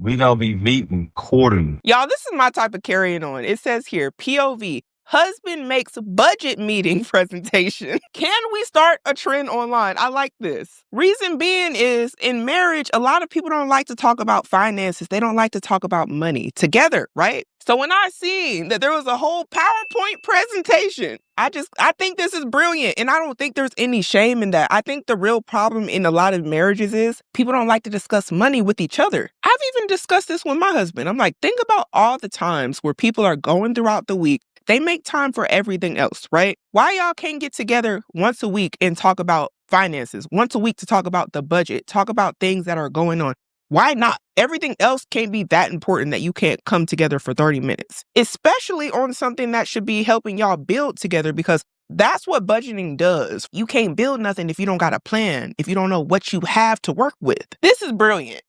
We gonna be meeting quarterly. Y'all, this is my type of carrying on. It says here, POV, husband makes budget meeting presentation. Can we start a trend online? I like this. Reason being is in marriage, a lot of people don't like to talk about finances. They don't like to talk about money together, right? So when I seen that there was a whole PowerPoint presentation, I think this is brilliant. And I don't think there's any shame in that. I think the real problem in a lot of marriages is people don't like to discuss money with each other. I've even discussed this with my husband. I'm like, think about all the times where people are going throughout the week. They make time for everything else, right? Why y'all can't get together once a week and talk about finances, once a week to talk about the budget, talk about things that are going on? Why not? Everything else can't be that important that you can't come together for 30 minutes, especially on something that should be helping y'all build together, because that's what budgeting does. You can't build nothing if you don't got a plan, if you don't know what you have to work with. This is brilliant.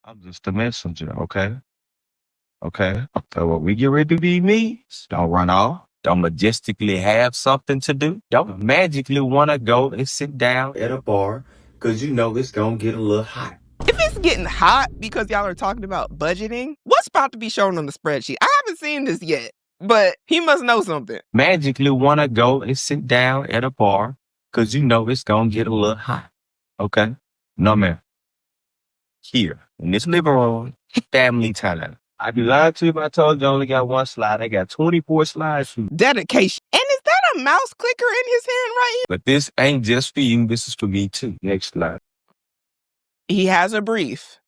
I'm just a messenger, okay? Okay? So when we get ready to be me, don't run off. Don't majestically have something to do. Don't magically want to go and sit down at a bar because you know it's going to get a little hot. If it's getting hot because y'all are talking about budgeting, what's about to be shown on the spreadsheet? I haven't seen this yet, but he must know something. Magically want to go and sit down at a bar because you know it's going to get a little hot. Okay? No, man. Here, in this living room, family time. I'd be lying to you if I told you I only got one slide. I got 24 slides. Dedication. And is that a mouse clicker in his hand right here? But this ain't just for you. This is for me too. Next slide. He has a brief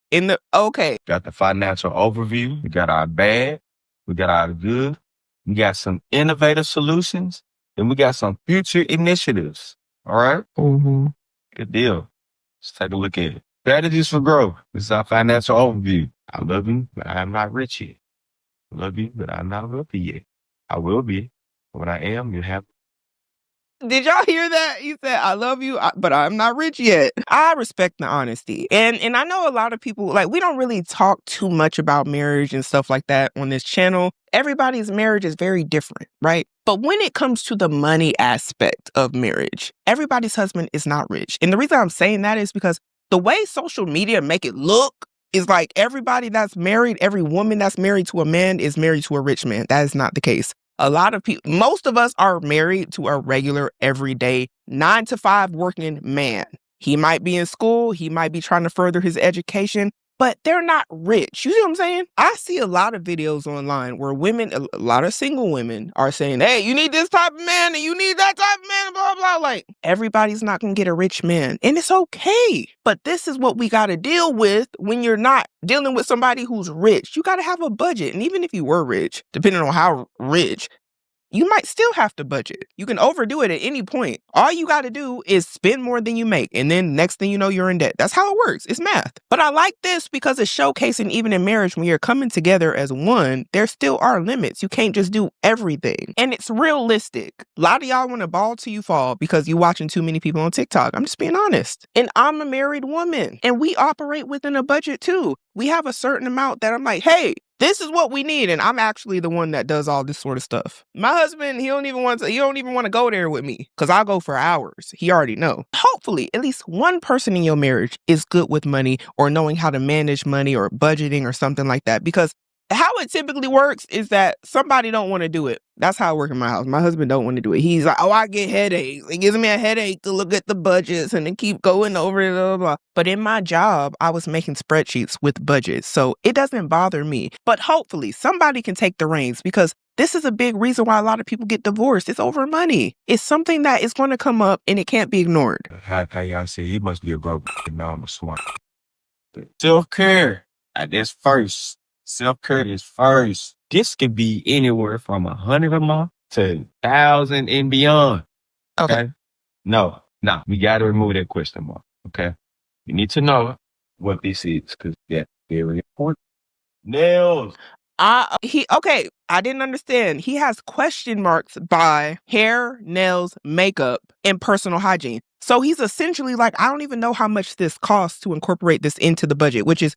okay. Got the financial overview. We got our bad. We got our good. We got some innovative solutions. And we got some future initiatives. All right? Mm-hmm. Good deal. Let's take a look at it. Strategies for growth. This is our financial overview. I love you, but I am not rich yet. I love you, but I'm not wealthy yet. I will be. When I am, you have. Did y'all hear that? He said, I love you, but I'm not rich yet. I respect the honesty. And I know a lot of people, like, we don't really talk too much about marriage and stuff like that on this channel. Everybody's marriage is very different, right? But when it comes to the money aspect of marriage, everybody's husband is not rich. And the reason I'm saying that is because the way social media make it look is like everybody that's married, every woman that's married to a man is married to a rich man. That is not the case. A lot of people, most of us are married to a regular, everyday 9-to-5 working man. He might be in school. He might be trying to further his education, but they're not rich. You see what I'm saying? I see a lot of videos online where women, a lot of single women are saying, hey, you need this type of man and you need that type of man, blah, blah. Like, everybody's not going to get a rich man, and it's okay. But this is what we got to deal with when you're not dealing with somebody who's rich. You got to have a budget. And even if you were rich, depending on how rich, you might still have to budget. You can overdo it at any point. All you got to do is spend more than you make. And then next thing you know, you're in debt. That's how it works. It's math. But I like this because it's showcasing even in marriage, when you're coming together as one, there still are limits. You can't just do everything. And it's realistic. A lot of y'all want to ball till you fall because you're watching too many people on TikTok. I'm just being honest. And I'm a married woman. And we operate within a budget too. We have a certain amount that I'm like, hey, this is what we need. And I'm actually the one that does all this sort of stuff. My husband, he don't even want to go there with me because I'll go for hours. He already know. Hopefully, at least one person in your marriage is good with money or knowing how to manage money or budgeting or something like that. Because how it typically works is that somebody don't want to do it. That's how it works in my house. My husband don't want to do it. He's like, oh, I get headaches. It gives me a headache to look at the budgets and then keep going over it, blah, blah, blah. But in my job, I was making spreadsheets with budgets. So it doesn't bother me. But hopefully somebody can take the reins, because this is a big reason why a lot of people get divorced. It's over money. It's something that is going to come up and it can't be ignored. How y'all say he must be a broke I'm a smart. Self-care. That's first. Self-care is first. This could be anywhere from 100 a month to 1,000 and beyond. Okay? No, we got to remove that question mark. Okay? You need to know what this is, because that's very important. Nails. Okay, I didn't understand. He has question marks by hair, nails, makeup, and personal hygiene. So he's essentially like, I don't even know how much this costs to incorporate this into the budget, which is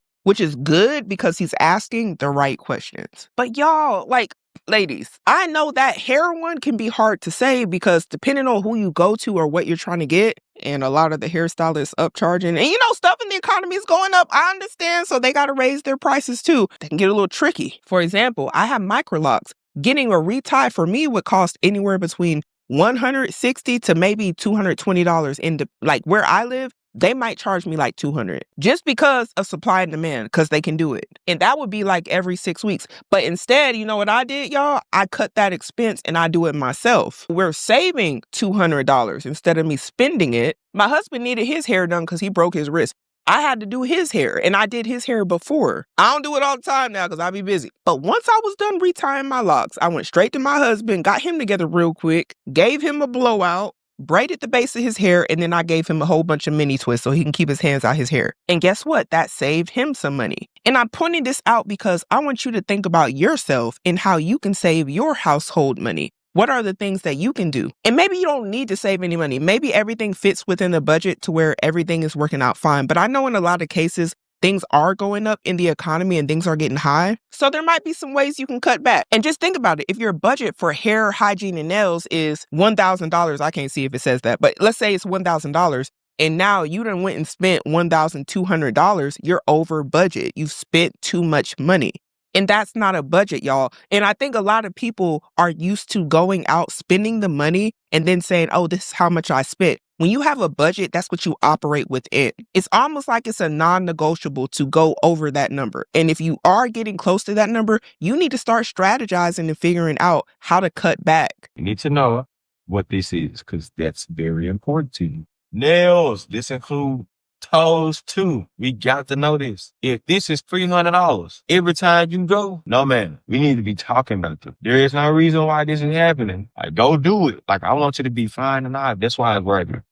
good because he's asking the right questions. But y'all, like, ladies, I know that hair one can be hard to say because depending on who you go to or what you're trying to get, And a lot of the hairstylists upcharging. And stuff in the economy is going up. I understand. So they got to raise their prices too. They can get a little tricky. For example, I have microlocks. Getting a retie for me would cost anywhere between $160 to maybe $220 like where I live. They might charge me like $200 just because of supply and demand, because they can do it. And that would be like every 6 weeks. But instead, you know what I did, y'all? I cut that expense and I do it myself. We're saving $200 instead of me spending it. My husband needed his hair done because he broke his wrist. I had to do his hair, and I did his hair before. I don't do it all the time now because I be busy. But once I was done retying my locks, I went straight to my husband, got him together real quick, gave him a blowout, braided the base of his hair, and then I gave him a whole bunch of mini twists so he can keep his hands out his hair. And guess what? That saved him some money. And I'm pointing this out because I want you to think about yourself and how you can save your household money. What are the things that you can do? And maybe you don't need to save any money. Maybe everything fits within the budget to where everything is working out fine. But I know in a lot of cases, things are going up in the economy and things are getting high. So there might be some ways you can cut back. And just think about it. If your budget for hair, hygiene, and nails is $1,000, I can't see if it says that, but let's say it's $1,000. And now you done went and spent $1,200, you're over budget. You've spent too much money. And that's not a budget, y'all. And I think a lot of people are used to going out, spending the money, and then saying, oh, this is how much I spent. When you have a budget, that's what you operate within. It's almost like it's a non-negotiable to go over that number. And if you are getting close to that number, you need to start strategizing and figuring out how to cut back. You need to know what this is because that's very important to you. Nails, this includes toes too. We got to know this. If this is $300 every time you go, no man, we need to be talking about this. There is no reason why this is happening. Like, go do it. Like, I want you to be fine and all. That's why it's working.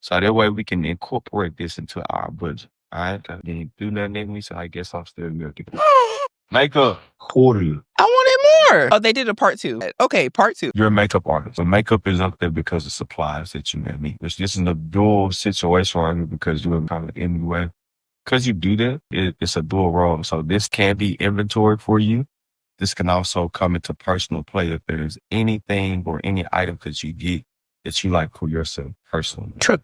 So that way we can incorporate this into our budget. All right. Didn't do nothing in me, so I guess I'm still good. Makeup, quarterly. I wanted more. Oh, they did a part 2. Okay, part 2. You're a makeup artist. So makeup is up there because of supplies that you need. This is a dual situation right here because you're kind of in the way. Because you do that, it's a dual role. So this can be inventory for you. This can also come into personal play if there's anything or any item that you get that you like for yourself personally. True.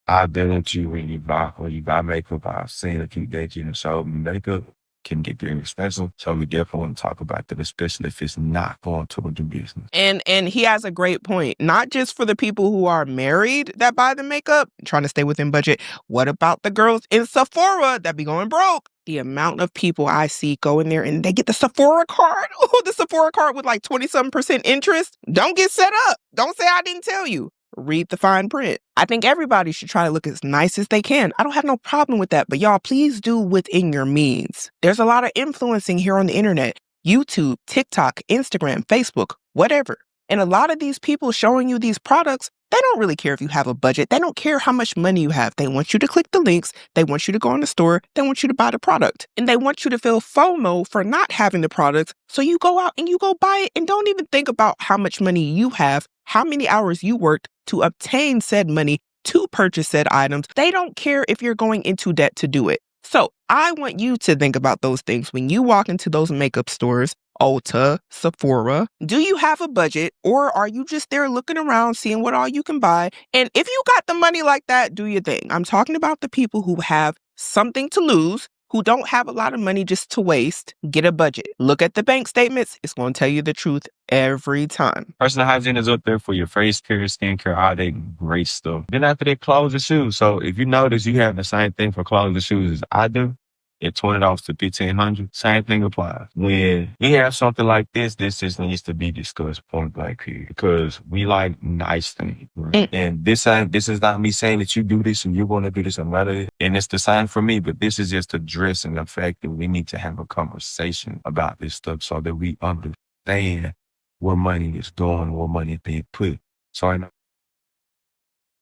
I've done it to you when you buy makeup. I've seen a few days in the show. Makeup can get very expensive. So we definitely want to talk about that, especially if it's not going to a new business. And he has a great point. Not just for the people who are married that buy the makeup, trying to stay within budget. What about the girls in Sephora that be going broke? The amount of people I see go in there and they get the Sephora card. Oh, the Sephora card with like 20-something% interest. Don't get set up. Don't say I didn't tell you. Read the fine print. I think everybody should try to look as nice as they can. I don't have no problem with that, but y'all, please do within your means. There's a lot of influencing here on the internet. YouTube, TikTok, Instagram, Facebook, whatever. And a lot of these people showing you these products, they don't really care if you have a budget. They don't care how much money you have. They want you to click the links. They want you to go in the store. They want you to buy the product. And they want you to feel FOMO for not having the products. So you go out and you go buy it and don't even think about how much money you have, how many hours you worked to obtain said money to purchase said items. They don't care if you're going into debt to do it. So I want you to think about those things when you walk into those makeup stores, Ulta, Sephora. Do you have a budget, or are you just there looking around, seeing what all you can buy? And if you got the money like that, do your thing. I'm talking about the people who have something to lose, who don't have a lot of money just to waste. Get a budget. Look at the bank statements. It's going to tell you the truth every time. Personal hygiene is up there for your face care, skin care, all that great stuff. Then after that, clothes and shoes. So if you notice you have the same thing for clothes and shoes as I do, at $20 to $1,500, same thing applies. When we have something like this just needs to be discussed point blank here because we like nice things. Right? And this is not me saying that you do this and you want to do this and rather, and it's the same for me, but this is just addressing the fact that we need to have a conversation about this stuff so that we understand where money is going, where money is being put. So I know.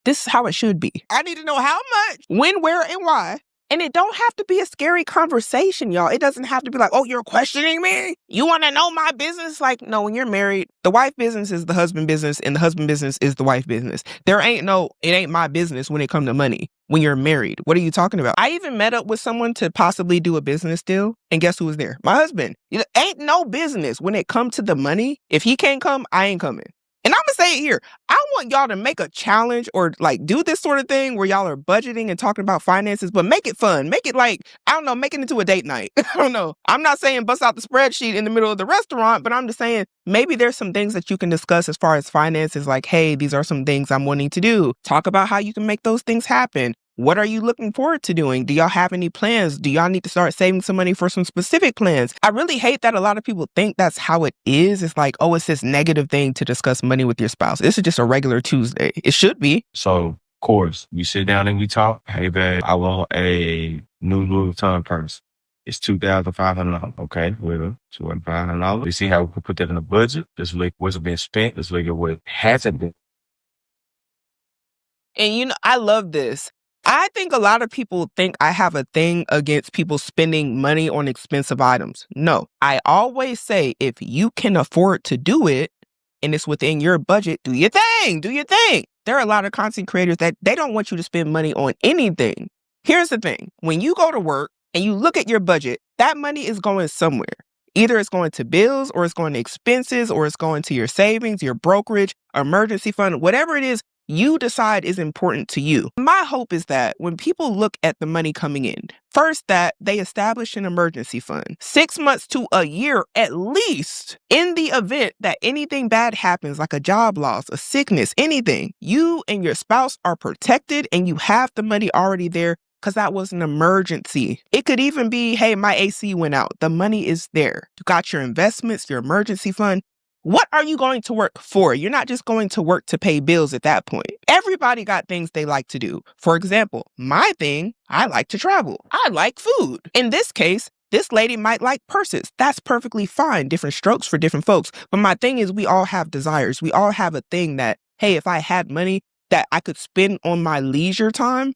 This is how it should be. I need to know how much, when, where, and why. And it don't have to be a scary conversation, y'all. It doesn't have to be like, oh, you're questioning me? You want to know my business? Like, no, when you're married, the wife business is the husband business and the husband business is the wife business. It ain't my business when it comes to money. When you're married, what are you talking about? I even met up with someone to possibly do a business deal. And guess who was there? My husband. Ain't no business when it comes to the money. If he can't come, I ain't coming. And I'm gonna say it here. I want y'all to make a challenge or like do this sort of thing where y'all are budgeting and talking about finances, but make it fun. Make it like, I don't know, make it into a date night. I don't know. I'm not saying bust out the spreadsheet in the middle of the restaurant, but I'm just saying maybe there's some things that you can discuss as far as finances, like, hey, these are some things I'm wanting to do. Talk about how you can make those things happen. What are you looking forward to doing? Do y'all have any plans? Do y'all need to start saving some money for some specific plans? I really hate that a lot of people think that's how it is. It's like, oh, it's this negative thing to discuss money with your spouse. This is just a regular Tuesday. It should be. So, of course, we sit down and we talk. Hey, babe, I want a new Louis Vuitton purse. It's $2,500. Okay, well, $2,500. We see how we can put that in a budget. Let's look at what's been spent. Let's look at what hasn't been. And I love this. I think a lot of people think I have a thing against people spending money on expensive items. No, I always say if you can afford to do it and it's within your budget, do your thing, do your thing. There are a lot of content creators that they don't want you to spend money on anything. Here's the thing. When you go to work and you look at your budget, that money is going somewhere. Either it's going to bills or it's going to expenses or it's going to your savings, your brokerage, emergency fund, whatever it is you decide is important to you. My hope is that when people look at the money coming in, first that they establish an emergency fund, 6 months to a year at least, in the event that anything bad happens, like a job loss, a sickness, anything, you and your spouse are protected and you have the money already there because that was an emergency. It could even be, hey, my AC went out. The money is there. You got your investments, your emergency fund. What are you going to work for? You're not just going to work to pay bills at that point. Everybody got things they like to do. For example, my thing, I like to travel. I like food. In this case, this lady might like purses. That's perfectly fine. Different strokes for different folks. But my thing is we all have desires. We all have a thing that, hey, if I had money that I could spend on my leisure time,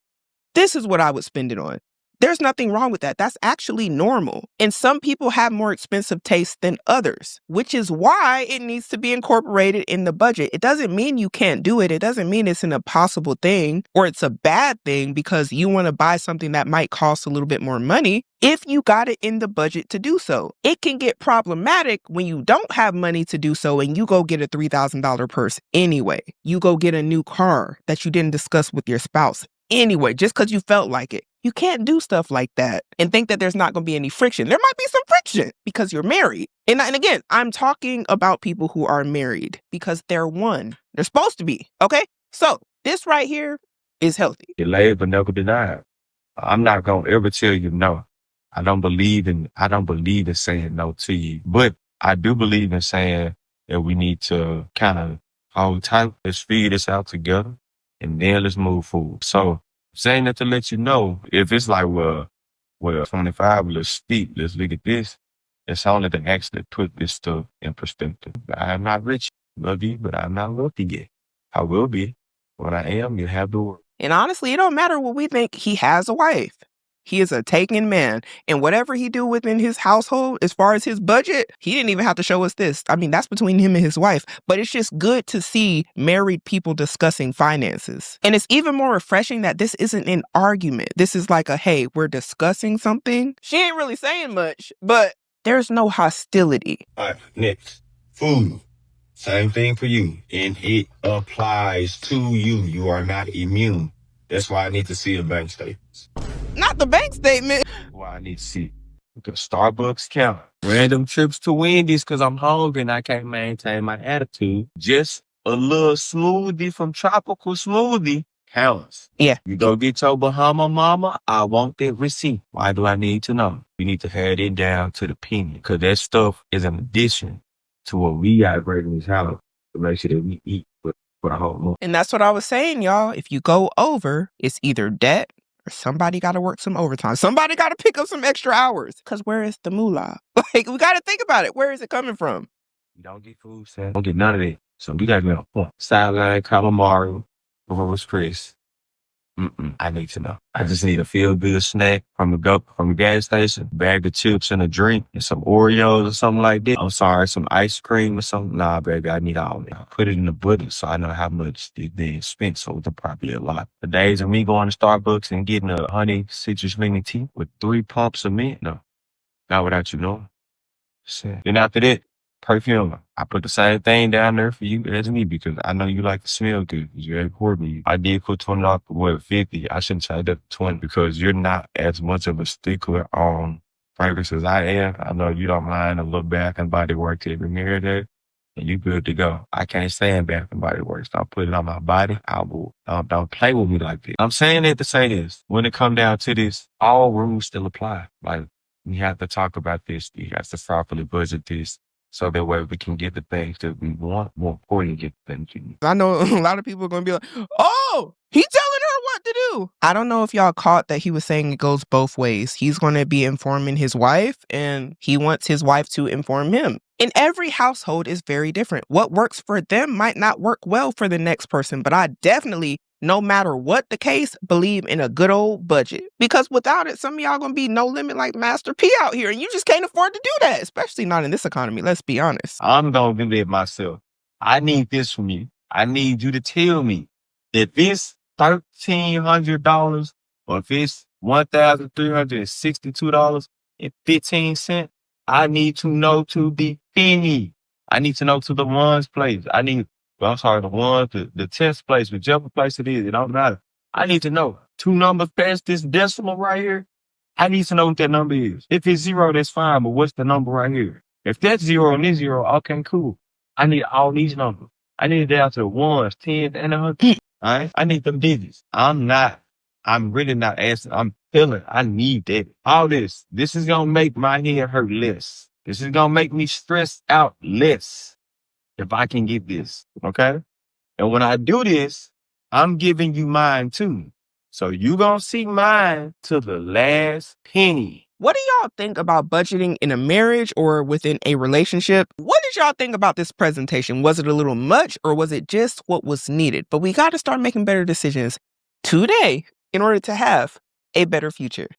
this is what I would spend it on. There's nothing wrong with that. That's actually normal. And some people have more expensive tastes than others, which is why it needs to be incorporated in the budget. It doesn't mean you can't do it. It doesn't mean it's an impossible thing or it's a bad thing because you want to buy something that might cost a little bit more money if you got it in the budget to do so. It can get problematic when you don't have money to do so and you go get a $3,000 purse anyway. You go get a new car that you didn't discuss with your spouse anyway, just because you felt like it. You can't do stuff like that and think that there's not going to be any friction. There might be some friction because you're married. And again, I'm talking about people who are married because they're one. They're supposed to be. Okay? So this right here is healthy. Delayed but never denied. I'm not going to ever tell you no. I don't believe in saying no to you, but I do believe in saying that we need to kind of hold tight. Let's figure this out together and then let's move forward. So saying that to let you know, if it's like, well, 25, let's steep, let's look at this. It's only to actually put this stuff in perspective. I'm not rich, love you, but I'm not wealthy yet. I will be. When I am, you have the word. And honestly, it don't matter what we think. He has a wife. He is a taken man. And whatever he do within his household, as far as his budget, he didn't even have to show us this. I mean, that's between him and his wife. But it's just good to see married people discussing finances. And it's even more refreshing that this isn't an argument. This is like a, hey, we're discussing something. She ain't really saying much, but there's no hostility. All right, next. Food. Same thing for you. And it applies to you. You are not immune. That's why I need to see the bank statements. Not the bank statement. Why I need to see the Starbucks count. Random trips to Wendy's because I'm hungry and I can't maintain my attitude. Just a little smoothie from Tropical Smoothie counts. Yeah. You go get your Bahama Mama, I want that receipt. Why do I need to know? We need to have it down to the penny because that stuff is an addition to what we got to bring in this house to make sure that we eat for the whole month. And that's what I was saying, y'all. If you go over, it's either debt or somebody got to work some overtime. Somebody got to pick up some extra hours. Because where is the moolah? Like, we got to think about it. Where is it coming from? We don't get food, Sam. Don't get none of that. So we got to be on point. Sideline, calamari, Rose Chris. I need to know. I just need a feel-good snack from the gas station, bag of chips and a drink and some Oreos or something like that. I'm sorry, some ice cream or something. Nah, baby, I need all that. Put it in the budget so I know how much they spent, so it's probably a lot. The days of me going to Starbucks and getting a honey citrus lemon tea with 3 pumps of mint, no. Not without you knowing. Then after that, perfume. I put the same thing down there for you as me because I know you like to smell good. It's very important to you. I did put $20 for 50. I shouldn't say that 20 because you're not as much of a stickler on fragrance as I am. I know you don't mind a little Bath and Body Works every mirror there. And you good to go. I can't stand Bath and Body Works. Don't put it on my body. I will. Don't play with me like this. I'm saying that to say this. When it come down to this, all rules still apply. Like, we have to talk about this. You have to properly budget this so that way we can get the things that we want. More important, get the things we need. I know a lot of people are going to be like, oh, he's telling her what to do. I don't know if y'all caught that he was saying it goes both ways. He's going to be informing his wife and he wants his wife to inform him. And every household is very different. What works for them might not work well for the next person, but I definitely, no matter what the case, believe in a good old budget. Because without it, some of y'all gonna be no limit like Master P out here, and you just can't afford to do that, especially not in this economy, let's be honest. I'm gonna do that myself. I need this from you. I need you to tell me if it's $1,300 or if it's $1,362.15, I need to know to the penny. I need to know to the ones place. The tenth place, whichever place it is, it don't matter. I need to know 2 numbers past this decimal right here. I need to know what that number is. If it's 0, that's fine, but what's the number right here? If that's 0 and this 0, okay, cool. I need all these numbers. I need it down to the ones, 10, and 100. All right? I need them digits. I'm really not asking. I'm feeling. I need that. All this is going to make my head hurt less. This is going to make me stress out less if I can get this. Okay? And when I do this, I'm giving you mine too. So you going to see mine to the last penny. What do y'all think about budgeting in a marriage or within a relationship? What did y'all think about this presentation? Was it a little much or was it just what was needed? But we got to start making better decisions today in order to have a better future.